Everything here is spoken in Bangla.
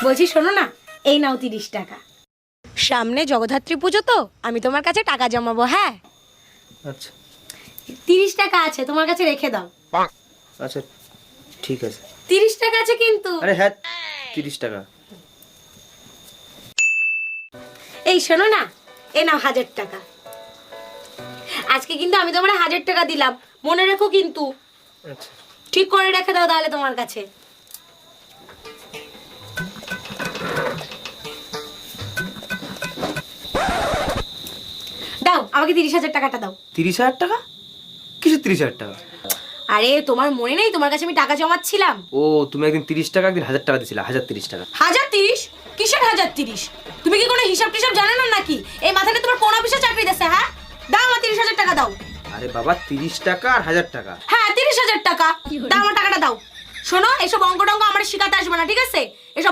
বলছি শোনো না, এই নাও 30 টাকা। সামনে জগদ্ধাত্রী পুজো তো, আমি তোমার কাছে টাকা জমাবো। হ্যাঁ আচ্ছা 30 টাকা আছে, তোমার কাছে রেখে দাও। আচ্ছা ঠিক আছে। 30 টাকা আছে কিন্তু। আরে হ্যাঁ 30 টাকা। এই শোনো না, এই নাও 1000 টাকা। আজকে কিন্তু আমি তোমার 1000 টাকা দিলাম, মনে রেখো কিন্তু। আচ্ছা ঠিক করে রেখে দাও তাহলে তোমার কাছে। দাও আমাকে 30,000 টাকাটা দাও। 30,000 টাকা? কিসের 30,000 টাকা? আরে তোমার মনে নেই, তোমার কাছে আমি টাকা জমাচ্ছিলাম। ও তুমি একদিন 30 টাকা একদিন 1000 টাকা দিয়েছিলে, 1030 টাকা। 1030? কিসের 1030? তুমি কি কোনো হিসাব টিসাব জানো না নাকি? এই মাথায় তোমার কোন অফিসে চাকরি দিছে? হ্যাঁ দাও আমার 30,000 টাকা দাও। আরে বাবা 30 টাকা আর 1000 টাকা। হ্যাঁ 30,000 টাকা দাও, আমার টাকাটা দাও। শোনো, এসব অঙ্ক টঙ্ক আমার শিখাতে আসবে না, ঠিক আছে?